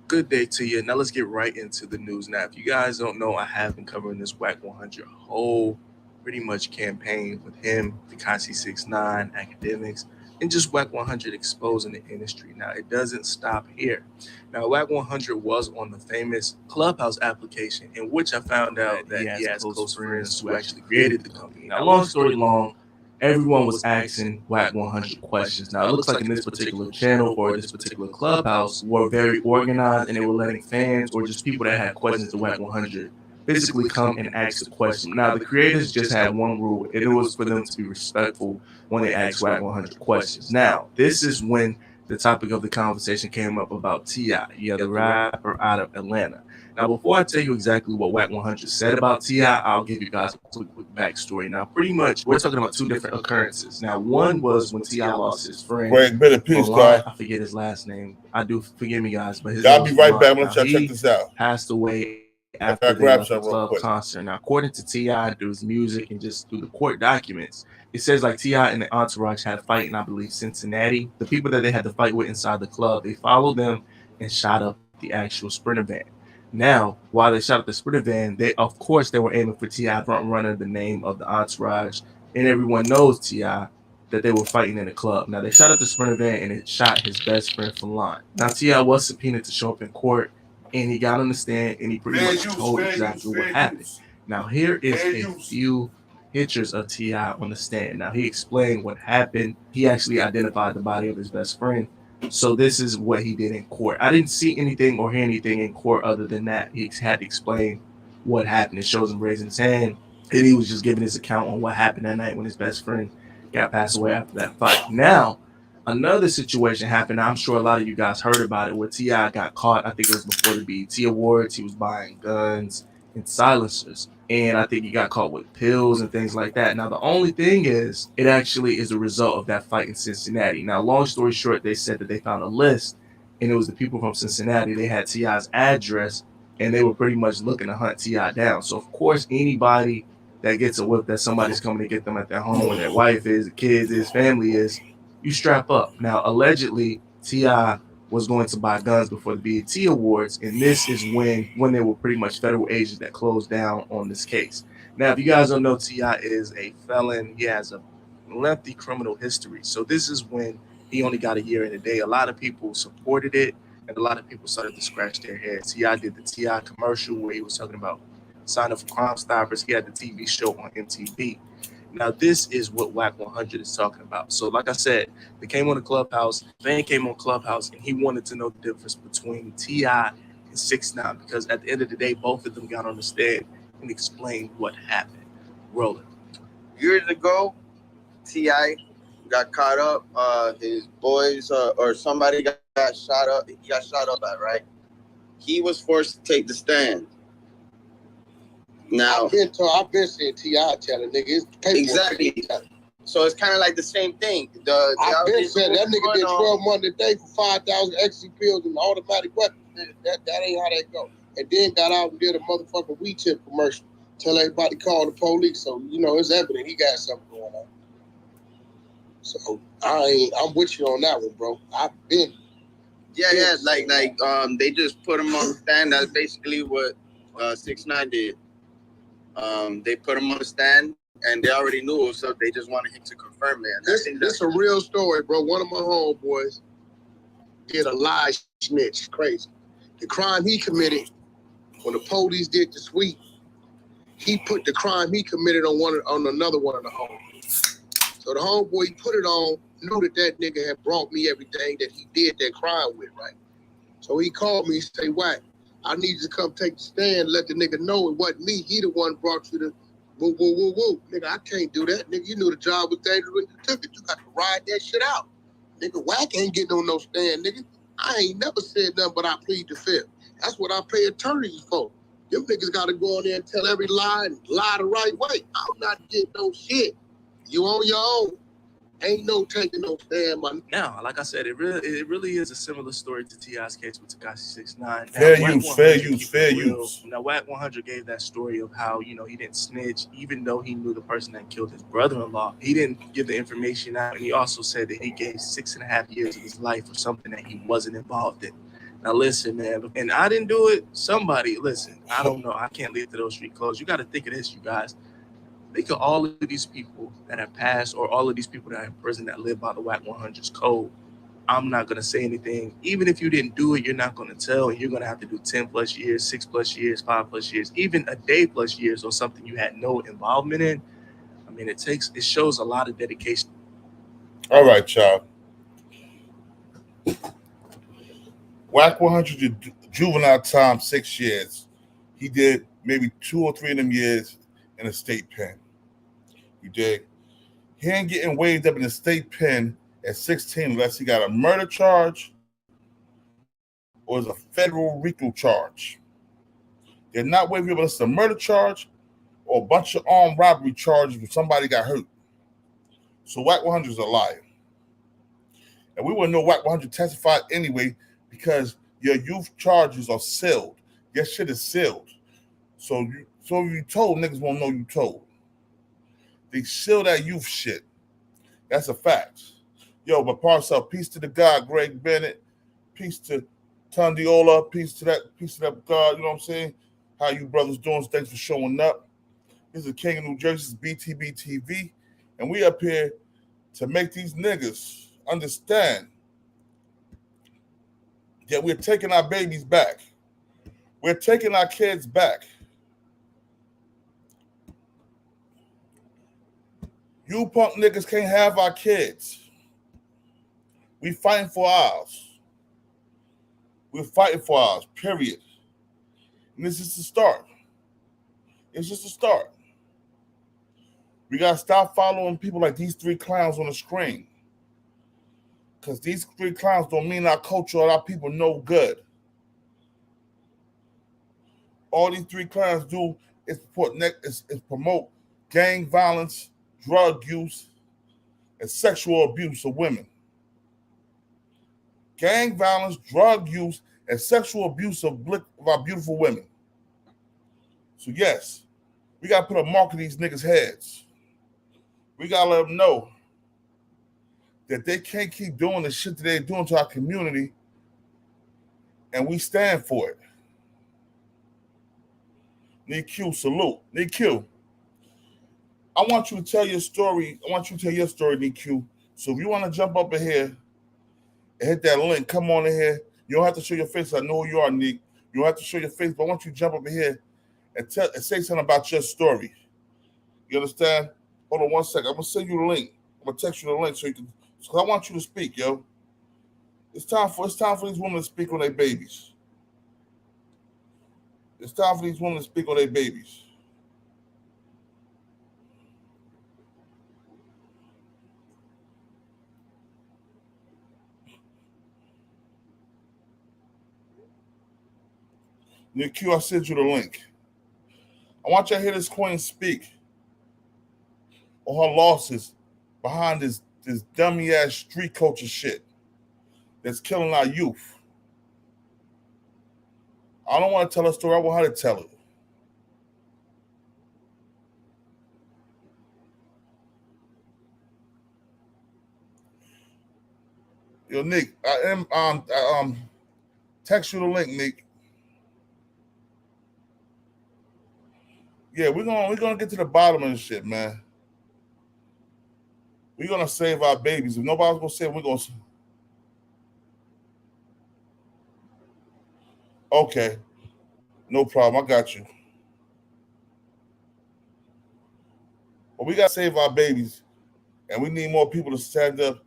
Speaker 13: good day to you. Now, let's get right into the news. Now, if you guys don't know, I have been covering this Wack 100 whole pretty much campaign with him, Tekashi 6ix9ine, academics, and just Wack 100 exposing the industry. Now, it doesn't stop here. Now, Wack 100 was on the famous Clubhouse application, in which I found out that he has close friends who actually created the company. Now, long story long, everyone was asking Wack 100 questions. Now, it looks like in this particular channel or this particular Clubhouse were very organized, and they were letting fans or just people that had questions to Wack 100 physically come and ask the question. Now, the creators just had one rule, and it was for them to be respectful when they asked Wack 100 questions. Now, this is when the topic of the conversation came up about T.I., the rapper out of Atlanta. Now, before I tell you exactly what Wack 100 said about T.I., I'll give you guys a quick backstory. Now, pretty much, we're talking about two different occurrences. Now, one was when T.I. lost his friend.
Speaker 2: Greg, better peace,
Speaker 13: I forget his last name. I do, forgive me, guys, but his
Speaker 2: I'll be right back. I'm
Speaker 13: gonna
Speaker 2: gonna check this out.
Speaker 13: Passed away after they left the club concert. Now, according to T.I., through his music and just through the court documents, it says like T.I. and the entourage had a fight in, I believe, Cincinnati. The people that they had to fight with inside the club, they followed them and shot up the actual Sprinter van. Now, while they shot up the Sprinter van, they were aiming for T.I. front runner, the name of the entourage, and everyone knows T.I. that they were fighting in the club. Now, they shot up the Sprinter van and it shot his best friend from line. Now, T.I. was subpoenaed to show up in court, and he got on the stand and he pretty much told exactly what happened. Now, here is a few pictures of T.I. on the stand. Now, he explained what happened. He actually identified the body of his best friend. So this is what he did in court. I didn't see anything or hear anything in court other than that. He had to explain what happened. It shows him raising his hand, and he was just giving his account on what happened that night when his best friend got passed away after that fight. Now, another situation happened. I'm sure a lot of you guys heard about it, where T.I. got caught. I think it was before the BET Awards. He was buying guns and silencers, and I think he got caught with pills and things like that. Now, the only thing is, it actually is a result of that fight in Cincinnati. Now, long story short, they said that they found a list, and it was the people from Cincinnati. They had T.I.'s address, and they were pretty much looking to hunt T.I. down. So, of course, anybody that gets a whip that somebody's coming to get them at their home, where their wife is, the kids is, family is, you strap up. Now, allegedly, T.I. was going to buy guns before the BET Awards, and this is when they were pretty much federal agents that closed down on this case. Now, if you guys don't know, T.I. is a felon. He has a lengthy criminal history. So this is when he only got a year and a day. A lot of people supported it, and a lot of people started to scratch their heads. T.I. did the T.I. commercial where he was talking about sign up for Crime Stoppers. He had the TV show on MTV. Now, this is what Wack 100 is talking about. So, like I said, they came on the Clubhouse. Van came on Clubhouse, and he wanted to know the difference between T.I. and 6ix9ine, because at the end of the day, both of them got on the stand and explained what happened. Rolling.
Speaker 14: Years ago, T.I. got caught up. His boys or somebody got shot up. He got shot up at, right? He was forced to take the stand. Now,
Speaker 5: I've been seeing T.I. telling niggas
Speaker 14: exactly. So it's kind of like the same thing.
Speaker 5: I've been saying that nigga did 12 months a day for 5,000 ecstasy pills and automatic weapons. That ain't how that go. And then got out and did a motherfucking weed tip commercial. Tell everybody to call the police. So it's evident he got something going on. So I'm with you on that one, bro. I've been.
Speaker 14: Yeah. Like they just put him on the stand. That's basically what 6ix9ine did. They put him on the stand, and they already knew, so they just wanted him to confirm it.
Speaker 5: This is a real story, bro. One of my homeboys did a lie snitch. Crazy. The crime he committed, when the police did the sweep, he put the crime he committed on another one of the homies. So the homeboy he put it on knew that nigga had brought me everything that he did that crime with, right? So he called me, he say, Wack, I need you to come take the stand, let the nigga know it wasn't me. He the one brought you the woo, woo, woo, woo. Nigga, I can't do that. Nigga, you knew the job was dangerous when you took it. You got to ride that shit out. Nigga, Wack ain't getting on no stand, nigga. I ain't never said nothing but I plead the fifth. That's what I pay attorneys for. Them niggas got to go in there and tell every lie and lie the right way. I'm not getting no shit. You on your own. Ain't no taking no stand, man.
Speaker 13: Now, like I said, it really is a similar story to T.I.'s case with Tekashi 6ix9ine.
Speaker 2: Fair use.
Speaker 13: Now, Wack 100 gave that story of how, he didn't snitch, even though he knew the person that killed his brother-in-law. He didn't give the information out, and he also said that he gave 6.5 years of his life for something that he wasn't involved in. Now, listen, man, and I didn't do it. Somebody, listen, I don't know. I can't leave to those street clothes. You got to think of this, you guys. Think of all of these people that have passed or all of these people that are in prison that live by the Wack 100's code. I'm not going to say anything. Even if you didn't do it, you're not going to tell, and you're going to have to do 10 plus years, 6 plus years, 5 plus years, even a day plus years on something you had no involvement in. I mean, it shows a lot of dedication.
Speaker 2: All right, y'all. Wack 100 juvenile time, 6 years. He did maybe 2 or 3 of them years in a state pen. You dig? He ain't getting waved up in the state pen at 16 unless he got a murder charge or is a federal RICO charge. They're not waving up unless it's a murder charge or a bunch of armed robbery charges when somebody got hurt. So Wack 100 is a liar. And we wouldn't know Wack 100 testified anyway because your youth charges are sealed. Your shit is sealed. So you told, niggas won't know you told. They seal that youth shit. That's a fact. Yo, but Parcel, peace to the God, Greg Bennett. Peace to Tandiola. Peace to that God, you know what I'm saying? How you brothers doing? Thanks for showing up. This is King of New Jersey's Btbtv. And we up here to make these niggas understand that we're taking our babies back. We're taking our kids back. You punk niggas can't have our kids. We fighting for ours. We're fighting for ours, period. And this is the start. It's just a start. We got to stop following people like these 3 clowns on the screen. Because these 3 clowns don't mean our culture or our people no good. All these 3 clowns do is promote gang violence, drug use, and sexual abuse of women. Gang violence, drug use, and sexual abuse of our beautiful women. So yes, we got to put a mark in these niggas' heads. We got to let them know that they can't keep doing the shit that they're doing to our community, and we stand for it. Need Q, salute. Need Q. I want you to tell your story. I want you to tell your story, Need Q. So if you want to jump up in here and hit that link, come on in here. You don't have to show your face. I know who you are, Nick. You don't have to show your face, but I want you to jump up in here and say something about your story. You understand? Hold on one second. I'm going to send you the link. I'm going to text you the link so I want you to speak, yo. It's time for these women to speak on their babies. It's time for these women to speak on their babies. Nick Q, I sent you the link. I want you to hear this queen speak on her losses behind this dummy ass street culture shit that's killing our youth. I don't want to tell her story. I want her to tell it. Yo, Nick, I am text you the link, Nick. Yeah, we're gonna get to the bottom of this shit, man. We're gonna save our babies. If nobody's gonna save them, we're gonna. Okay, no problem. I got you. But we gotta save our babies, and we need more people to stand up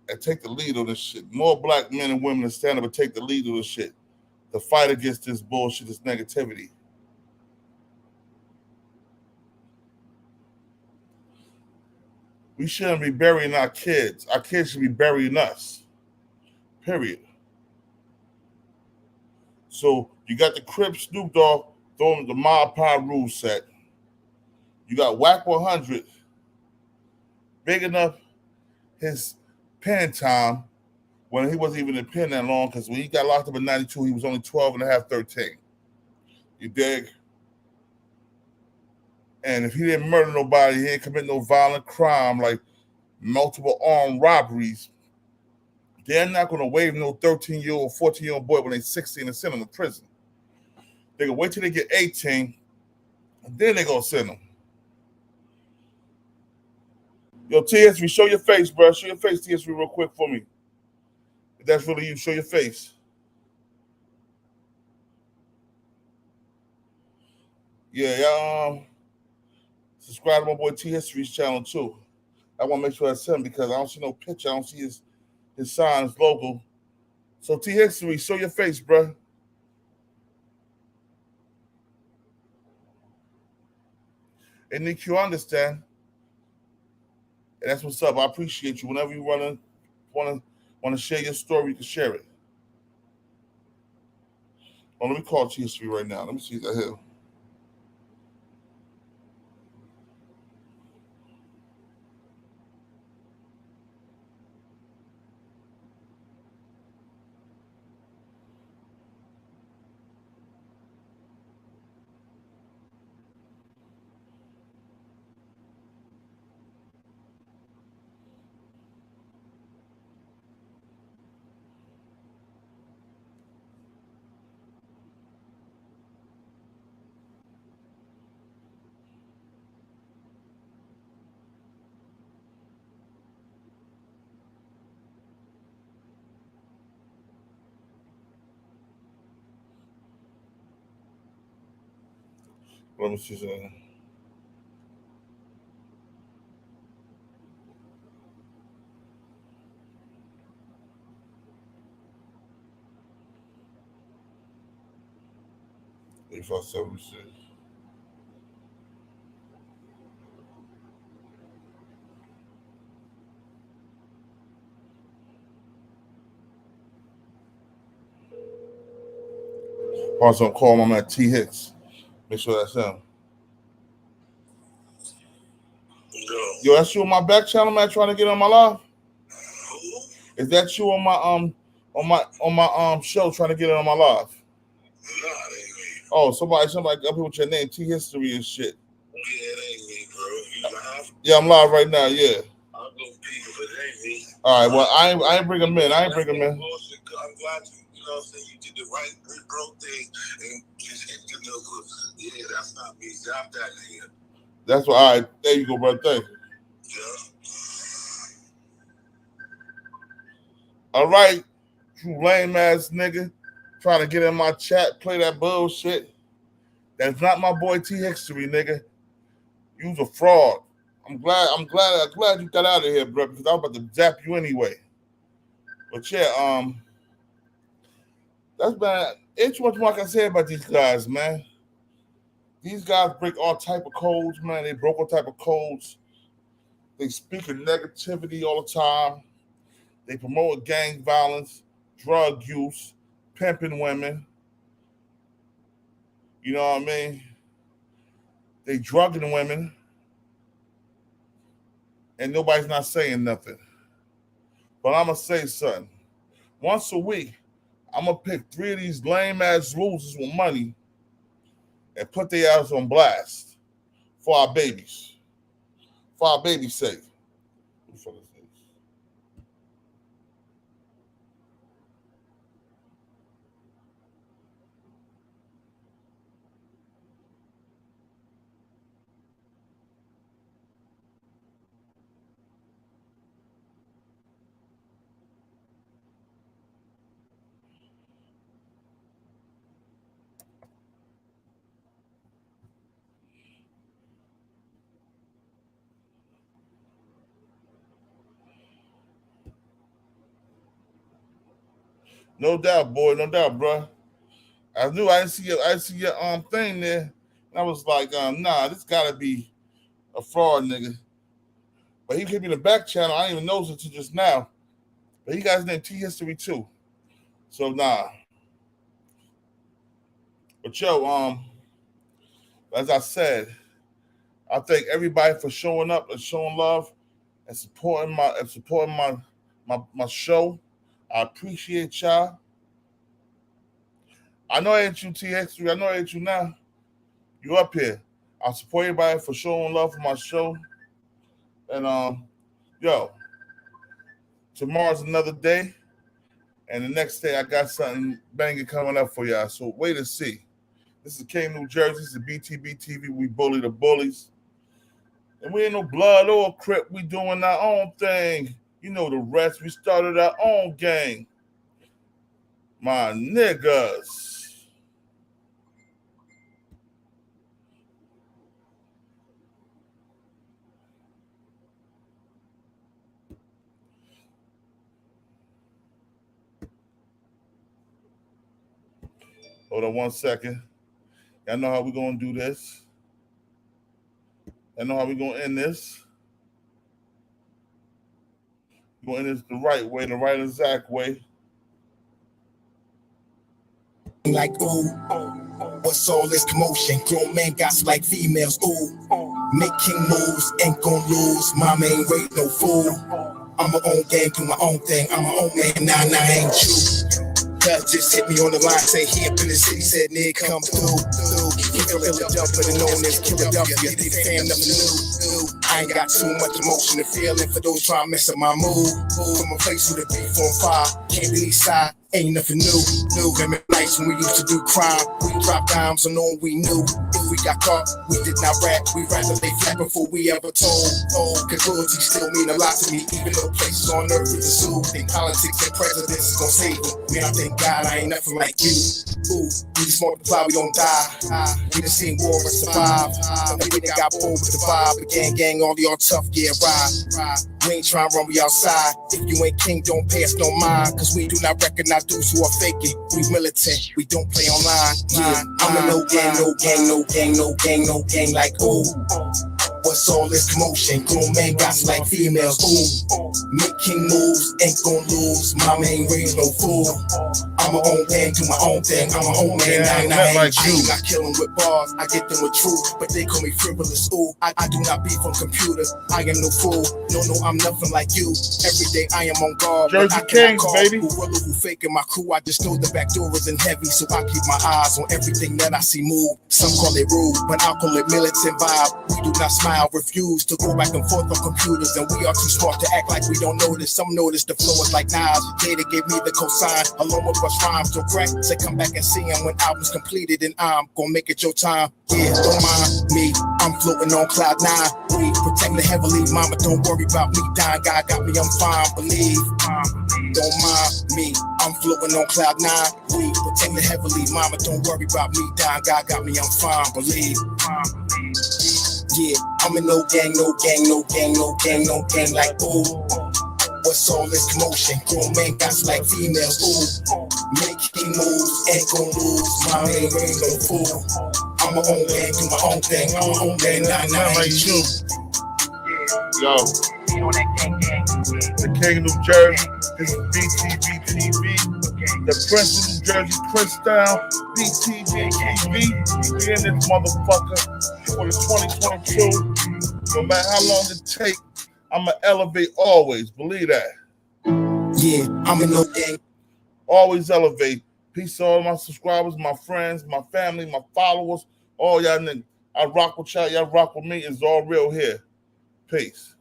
Speaker 2: and take the lead on this shit. More black men and women to stand up and take the lead on this shit. To fight against this bullshit, this negativity. We shouldn't be burying our kids. Our kids should be burying us. Period. So you got the Crip Snoop Dogg throwing the Mob Piru set. You got Wack 100 big enough his pen time when he wasn't even in pen that long, because when he got locked up in 92, he was only 12 and a half, 13. You dig? And if he didn't murder nobody, he didn't commit no violent crime like multiple armed robberies, they're not going to waive no 13-year-old, 14-year-old boy when they're 16 and send them to prison. They're going to wait till they get 18, and then they're going to send them. Yo, TSV, show your face, bro. Show your face, TSV, real quick for me. If that's really you, show your face. Yeah, y'all subscribe to my boy TSV's channel, too. I want to make sure that's him because I don't see no picture. I don't see his sign, his logo. So, T-History, show your face, bro. And Nick, you understand. And that's what's up. I appreciate you. Whenever you want to share your story, you can share it. Oh, let me call T-History right now. Let me see that here. Let me see something. If I 76. Also, call my man T Hicks. Make sure that's him. Yo, that's you on my back channel, man. Trying to get on my live. Is that you on my show trying to get it on my live? Oh, somebody up here with your name, T History and shit. Yeah, it ain't me, bro. You live? Yeah, I'm live right now. Yeah. I'll go peek if it ain't me. All right. Well, I ain't bring him in. I'm glad you know what I'm saying. You did the right bro thing and just hit the number. Yeah, that's not me. Stop that nigga. That's why. All right. There you go, bro. Thank you. Yeah. All right, you lame ass nigga, trying to get in my chat, play that bullshit. That's not my boy T History, nigga. You's a fraud. I'm glad you got out of here, bro, because I was about to zap you anyway. But yeah, that's bad. Ain't too much more I can say about these guys, man. These guys break all type of codes, man. They broke all type of codes. They speak of negativity all the time. They promote gang violence, drug use, pimping women. You know what I mean? They drugging women, and nobody's not saying nothing. But I'm going to say something. Once a week, I'm going to pick 3 of these lame-ass losers with money and put their ass on blast for our babies. For our baby's sake. What the fuck is this? No doubt, boy. No doubt, bro. I knew I didn't see your thing there. And I was like, nah, this gotta be a fraud nigga. But he hit me in the back channel. I didn't even notice it until just now. But he got his name T History too. So nah. But yo, as I said, I thank everybody for showing up and showing love and supporting my show. I appreciate y'all. I know I ain't you T3. I know I ain't you now. You up here. I support everybody for showing love for my show. And yo, tomorrow's another day. And the next day I got something banging coming up for y'all. So wait and see. This is King, New Jersey. This is Btbtv. We bully the bullies. And we ain't no blood or crip. We doing our own thing. You know the rest. We started our own gang. My niggas. Hold on 1 second. Y'all know how we gonna do this. Y'all know how we gonna end this. We're gonna end this the right way, the right exact way.
Speaker 1: Like, ooh, what's all this commotion? Grown men got like females, ooh. Making moves, ain't gon' lose. Mama ain't raised no fool. I'm my own gang, do my own thing. I'm my own man, nah, ain't you. Cuz just hit me on the line, say he up in the city, said nigga come through. He Philadelphia, known as Philadelphia. They the fam, nothing new. I ain't got too much emotion and feeling for those trying to mess up my mood. From a place with a beef on fire, came to the east side. Ain't nothing new. Remember nights when we used to do crime. We dropped dimes on all we knew. If we got caught, we did not rap. We rather lay flat before we ever told. Cause loyalty still mean a lot to me. Even though places on earth is a zoo. Think politics and presidents is gon' save them. Man, I thank God I ain't nothing like you. Ooh, we just multiply, we don't die. We done seen war and survive. And we done got bold with the vibe. But gang, all y'all tough, yeah, ride. We ain't trying to run, we outside. If you ain't king, don't pay us no mind. Cause we do not recognize dudes who are faking. We militant, we don't play online. Yeah, I'm a no gang, like ooh. What's all this commotion? Grown men got like females, ooh. Making moves, ain't gon' lose. Mama ain't raised no fool. I'm my own gang, do my own thing. I'm my own man, I ain't you. I kill them with bars, I get them with truth. But they call me frivolous, ooh. I do not beef on computers, I am no fool. No, I'm nothing like you. Every day I am on guard.
Speaker 2: Jersey Kings, baby.
Speaker 1: Who faking my crew, I just know the back door isn't heavy. So I keep my eyes on everything that I see move. Some call it rude, but I call it militant vibe. We do not smile, refuse to go back and forth on computers. And we are too smart to act like we don't notice. Some notice the flow is like knives. Data gave me the cosign, along with what's rhymes. So crack, say come back and see him when album's completed. And I'm gonna make it your time. Yeah, don't mind me, I'm floating on cloud 9. We protect the heavenly, mama, don't worry about me dying. God got me, I'm fine, believe. Don't mind me, I'm floating on cloud 9. We protect the heavenly, mama, don't worry about me dying. God got me, I'm fine, believe. Yeah, I'm in no gang, like ooh. What's all this commotion? Grown men got like females, ooh. Making moves, ain't gon' lose. Mama ain't raised no fool. I'm my own man, do my own thing. I'm my own man, nah, ain't you.
Speaker 2: Yo, the King of New Jersey, this is Btbtv. The Prince of New Jersey, Princeton, Btbtv. We in this motherfucker for the 2022. No matter how long it take, I'ma elevate always. Believe that.
Speaker 1: Yeah, I'm in no gang.
Speaker 2: Always elevate. Peace to all my subscribers, my friends, my family, my followers, all y'all niggas. I rock with y'all, y'all rock with me. It's all real here. Peace.